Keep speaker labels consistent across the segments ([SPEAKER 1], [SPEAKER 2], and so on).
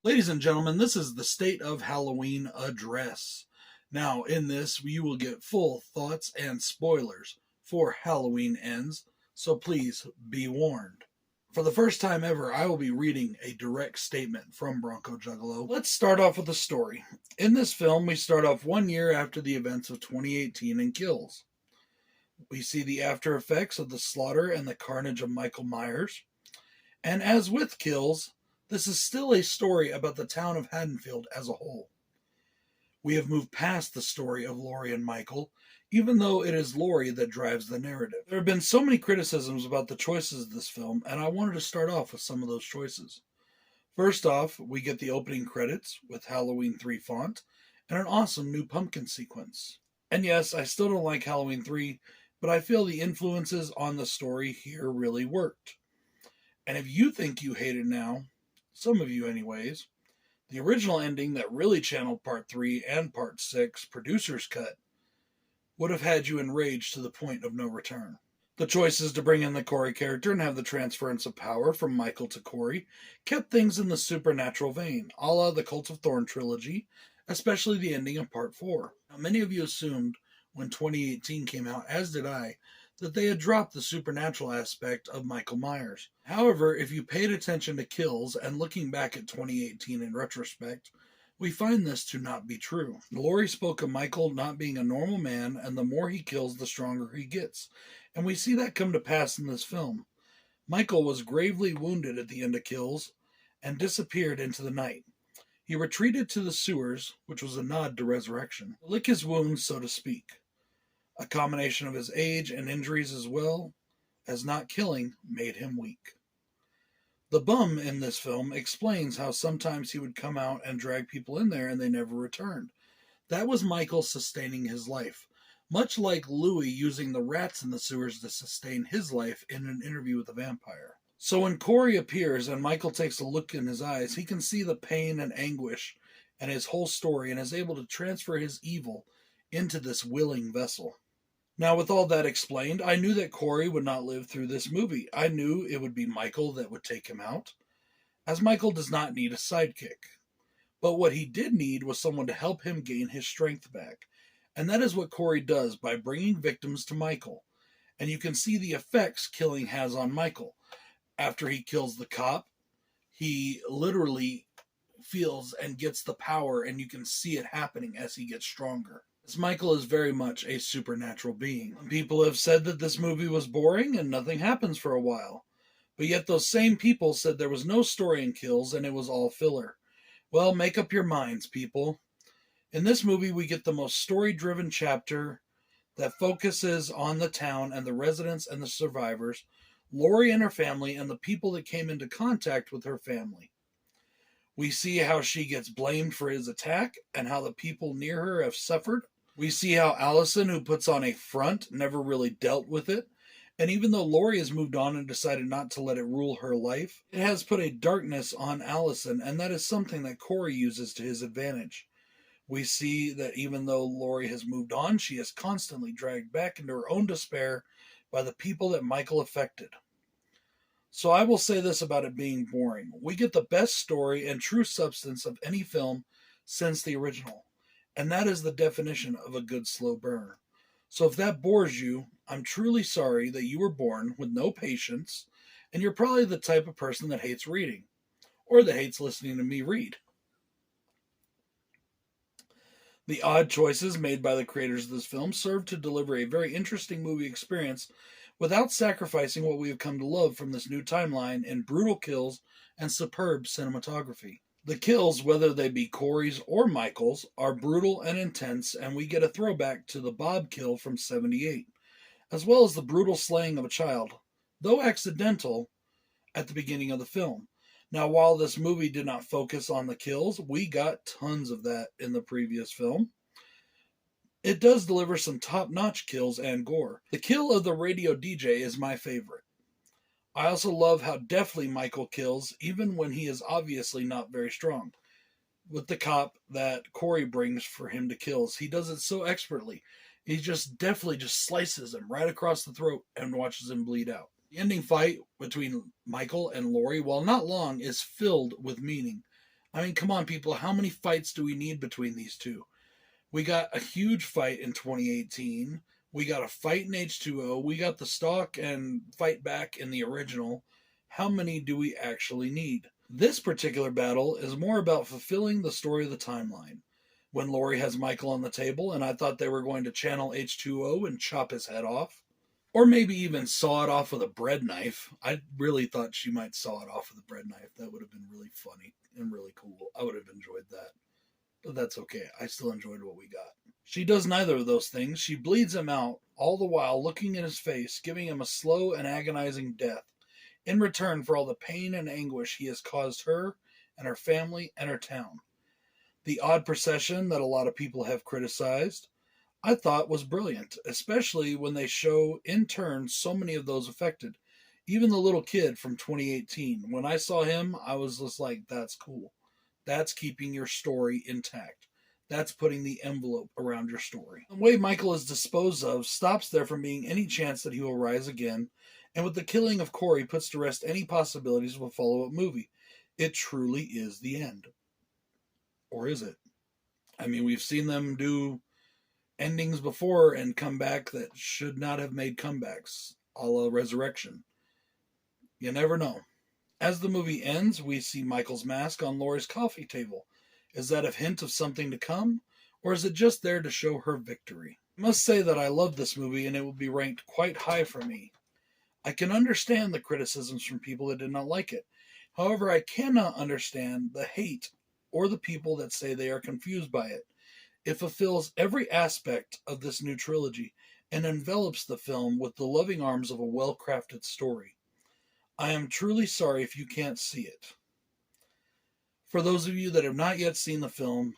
[SPEAKER 1] Ladies and gentlemen, this is the State of Halloween address. Now, in this, you will get full thoughts and spoilers for Halloween Ends, so please be warned. For the first time ever, I will be reading a direct statement from Bronco Juggalo. Let's start off with the story. In this film, we start off 1 year after the events of 2018 and Kills. We see the after effects of the slaughter and the carnage of Michael Myers. And as with Kills, this is still a story about the town of Haddonfield as a whole. We have moved past the story of Laurie and Michael, even though it is Laurie that drives the narrative. There have been so many criticisms about the choices of this film, and I wanted to start off with some of those choices. First off, we get the opening credits with Halloween 3 font and an awesome new pumpkin sequence. And yes, I still don't like Halloween 3, but I feel the influences on the story here really worked. And if you think you hate it now, some of you anyways, the original ending that really channeled Part 3 and Part 6, producer's cut, would have had you enraged to the point of no return. The choices to bring in the Corey character and have the transference of power from Michael to Corey kept things in the supernatural vein, a la the Cult of Thorn trilogy, especially the ending of Part 4. Now, many of you assumed when 2018 came out, as did I, that they had dropped the supernatural aspect of Michael Myers. However, if you paid attention to Kills and looking back at 2018 in retrospect, we find this to not be true. Laurie spoke of Michael not being a normal man, and the more he kills, the stronger he gets. And we see that come to pass in this film. Michael was gravely wounded at the end of Kills and disappeared into the night. He retreated to the sewers, which was a nod to resurrection, to lick his wounds, so to speak. A combination of his age and injuries as well as not killing made him weak. The bum in this film explains how sometimes he would come out and drag people in there and they never returned. That was Michael sustaining his life, much like Louis using the rats in the sewers to sustain his life in an interview with a vampire. So when Corey appears and Michael takes a look in his eyes, he can see the pain and anguish and his whole story and is able to transfer his evil into this willing vessel. Now, with all that explained, I knew that Corey would not live through this movie. I knew it would be Michael that would take him out, as Michael does not need a sidekick. But what he did need was someone to help him gain his strength back. And that is what Corey does by bringing victims to Michael. And you can see the effects killing has on Michael. After he kills the cop, he literally feels and gets the power, and you can see it happening as he gets stronger. As Michael is very much a supernatural being. People have said that this movie was boring and nothing happens for a while. But yet those same people said there was no story in Kills and it was all filler. Well, make up your minds, people. In this movie, we get the most story-driven chapter that focuses on the town and the residents and the survivors, Laurie and her family, and the people that came into contact with her family. We see how she gets blamed for his attack and how the people near her have suffered. We see how Allison, who puts on a front, never really dealt with it. And even though Laurie has moved on and decided not to let it rule her life, it has put a darkness on Allison, and that is something that Corey uses to his advantage. We see that even though Laurie has moved on, she is constantly dragged back into her own despair by the people that Michael affected. So I will say this about it being boring. We get the best story and true substance of any film since the original. And that is the definition of a good slow burn. So if that bores you, I'm truly sorry that you were born with no patience, and you're probably the type of person that hates reading, or that hates listening to me read. The odd choices made by the creators of this film serve to deliver a very interesting movie experience without sacrificing what we have come to love from this new timeline in brutal kills and superb cinematography. The kills, whether they be Corey's or Michael's, are brutal and intense, and we get a throwback to the Bob kill from '78, as well as the brutal slaying of a child, though accidental, at the beginning of the film. Now, while this movie did not focus on the kills, we got tons of that in the previous film. It does deliver some top-notch kills and gore. The kill of the radio DJ is my favorite. I also love how deftly Michael kills, even when he is obviously not very strong. With the cop that Corey brings for him to kill, he does it so expertly. He just deftly just slices him right across the throat and watches him bleed out. The ending fight between Michael and Laurie, while not long, is filled with meaning. I mean, come on, people. How many fights do we need between these two? We got a huge fight in 2018. We got a fight in H2O. We got the stalk and fight back in the original. How many do we actually need? This particular battle is more about fulfilling the story of the timeline. When Laurie has Michael on the table, and I thought they were going to channel H2O and chop his head off. Or maybe even saw it off with a bread knife. I really thought she might saw it off with a bread knife. That would have been really funny and really cool. I would have enjoyed that. But that's okay. I still enjoyed what we got. She does neither of those things. She bleeds him out, all the while looking in his face, giving him a slow and agonizing death, in return for all the pain and anguish he has caused her and her family and her town. The odd procession that a lot of people have criticized, I thought was brilliant, especially when they show, in turn, so many of those affected. Even the little kid from 2018. When I saw him, I was just like, that's cool. That's keeping your story intact. That's putting the envelope around your story. The way Michael is disposed of stops there from being any chance that he will rise again, and with the killing of Corey puts to rest any possibilities of a follow-up movie. It truly is the end. Or is it? I mean, we've seen them do endings before and come back that should not have made comebacks, a la Resurrection. You never know. As the movie ends, we see Michael's mask on Laurie's coffee table. Is that a hint of something to come, or is it just there to show her victory? I must say that I love this movie, and it will be ranked quite high for me. I can understand the criticisms from people that did not like it. However, I cannot understand the hate or the people that say they are confused by it. It fulfills every aspect of this new trilogy and envelops the film with the loving arms of a well-crafted story. I am truly sorry if you can't see it. For those of you that have not yet seen the film,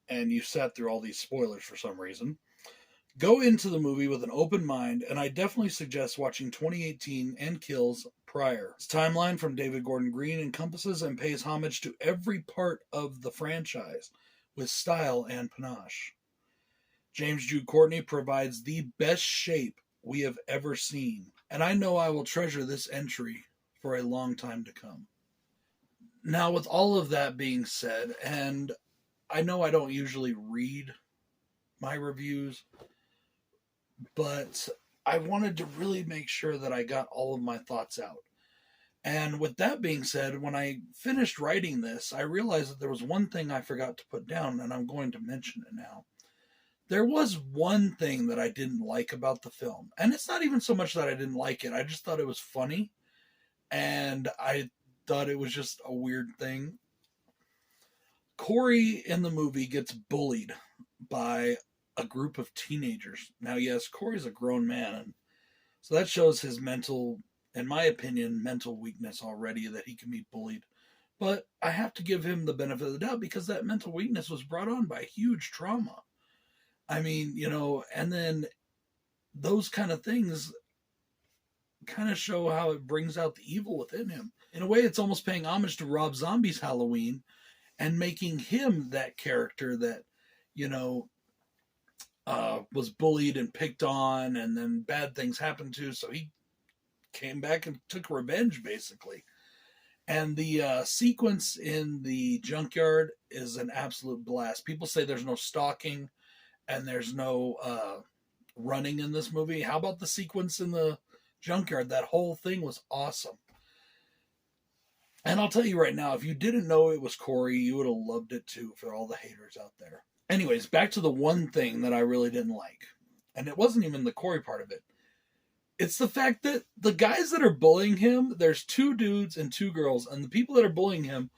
[SPEAKER 1] and you sat through all these spoilers for some reason, go into the movie with an open mind, and I definitely suggest watching 2018 and Kills prior. Its timeline from David Gordon Green encompasses and pays homage to every part of the franchise, with style and panache. James Jude Courtney provides the best shape we have ever seen, and I know I will treasure this entry for a long time to come. Now, with all of that being said, and I know I don't usually read my reviews, but I wanted to really make sure that I got all of my thoughts out. And with that being said, when I finished writing this, I realized that there was one thing I forgot to put down, and I'm going to mention it now. There was one thing that I didn't like about the film. And it's not even so much that I didn't like it. I just thought it was funny. And I thought it was just a weird thing. Corey in the movie gets bullied by a group of teenagers. Now, yes, Corey's a grown man. And so that shows his mental, in my opinion, mental weakness already, that he can be bullied. But I have to give him the benefit of the doubt because that mental weakness was brought on by huge trauma. I mean, and then those kind of things kind of show how it brings out the evil within him. In a way, it's almost paying homage to Rob Zombie's Halloween and making him that character that, was bullied and picked on and then bad things happened to. So he came back and took revenge, basically. And the sequence in the junkyard is an absolute blast. People say there's no stalking and there's no running in this movie. How about the sequence in the junkyard? That whole thing was awesome. And I'll tell you right now, if you didn't know it was Corey, you would have loved it too, for all the haters out there. Anyways, back to the one thing that I really didn't like. And it wasn't even the Corey part of it. It's the fact that the guys that are bullying him, there's 2 dudes and 2 girls, and the people that are bullying him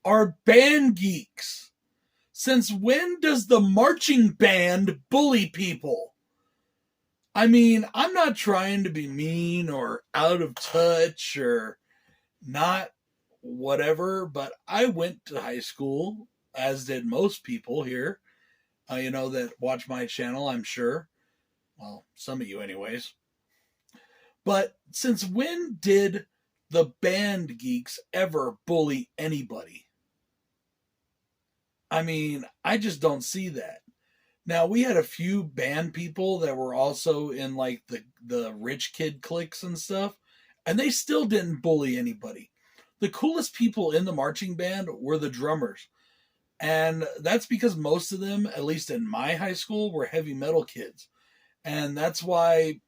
[SPEAKER 1] are band geeks. Since when does the marching band bully people? I mean, I'm not trying to be mean or out of touch or not whatever, but I went to high school, as did most people here, that watch my channel, I'm sure. Well, some of you anyways. But since when did the band geeks ever bully anybody? I mean, I just don't see that. Now, we had a few band people that were also in the rich kid cliques and stuff, and they still didn't bully anybody. the coolest people in the marching band were the drummers. And that's because most of them, at least in my high school, were heavy metal kids. And that's why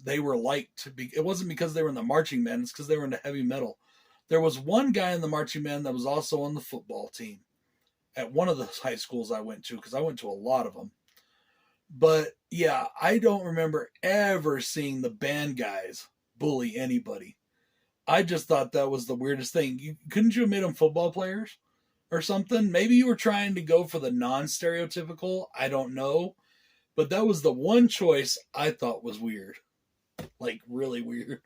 [SPEAKER 1] they were liked. It wasn't because they were in the marching band, it's because they were into heavy metal. There was one guy in the marching band that was also on the football team at one of the high schools I went to, because I went to a lot of them. But yeah, I don't remember ever seeing the band guys bully anybody. I just thought that was the weirdest thing. Couldn't you have made them football players or something? Maybe you were trying to go for the non-stereotypical. I don't know. But that was the one choice I thought was weird. Like, really weird.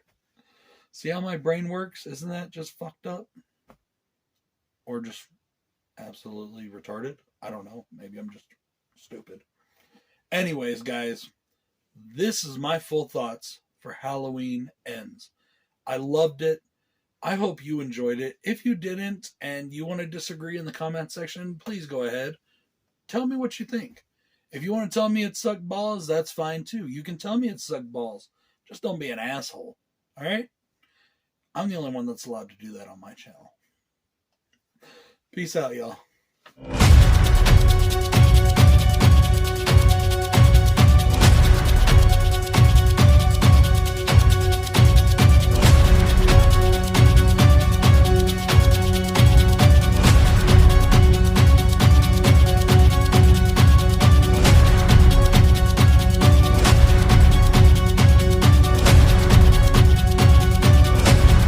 [SPEAKER 1] See how my brain works? Isn't that just fucked up? Or just absolutely retarded? I don't know. Maybe I'm just stupid. Anyways, guys, this is my full thoughts for Halloween Ends. I loved it. I hope you enjoyed it. If you didn't and you want to disagree in the comment section, please go ahead. Tell me what you think. If you want to tell me it sucked balls, that's fine too. You can tell me it sucked balls. Just don't be an asshole. All right? I'm the only one that's allowed to do that on my channel. Peace out, y'all.